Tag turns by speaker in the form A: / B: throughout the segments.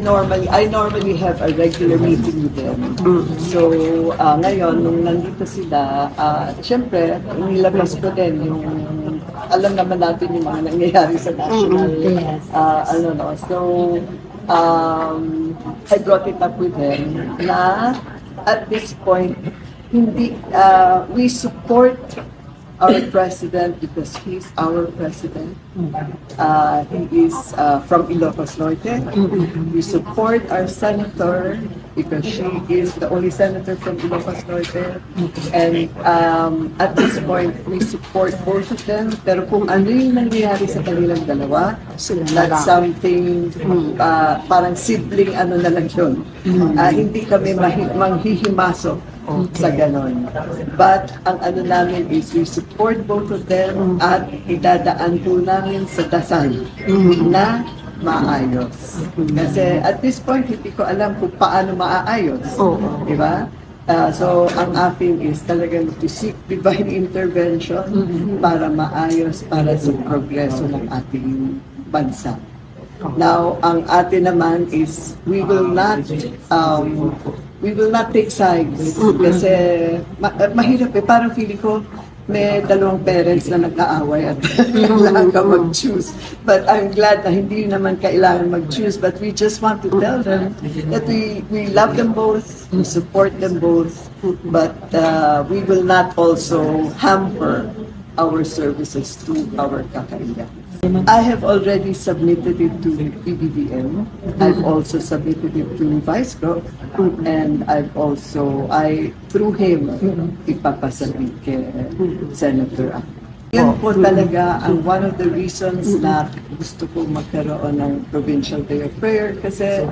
A: I normally have a regular meeting with them. So, ngayon, nung nandito sila, syempre, nilabas ko din yung, alam naman natin yung mga nangyayari sa national, So, I brought it up with them na at this point, we support our president because he's our president. He is from Ilocos Norte. We support our senator because she is the only senator from Ilocos Norte. And at this point, we support both of them. Pero kung ano yung nangyayari sa kanilang dalawa, that's something parang sibling ano na lang yun. Hindi kami manghihimasok sa ganon. But ang ano namin is we support both of them at idadaan po namin sa dasal na maayos. Kasi at this point, hindi ko alam kung paano maaayos. Di ba? So, ang akin is talagang to seek divine intervention para maayos, para sa progreso ng ating bansa. Now, ang atin naman is we will not take sides kasi mahirap parang feeling ko may dalawang parents na nag-aaway at kailangan ka mag-choose. But I'm glad na hindi naman kailangan mag-choose, but we just want to tell them that we love them both, we support them both, but we will not also hamper our services to our kakailan. I have already submitted it to PBBM. I've also submitted it to Vice Gov, and through him, ipapasabit kay Senator Ang. Yun po talaga ang one of the reasons na gusto ko magkaroon ng Provincial Day of Prayer kasi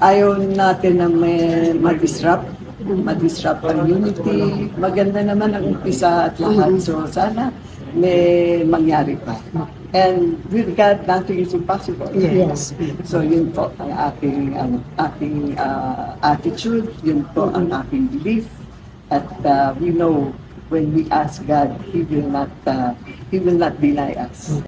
A: ayaw natin na may ma-disrupt ang unity. Maganda naman ang umpisa at lahat. So sana may mangyari pa. And with God, nothing is impossible.
B: Yes.
A: So yun po ang aking attitude, yun po ang aking belief. At we know when we ask God, He will not deny us.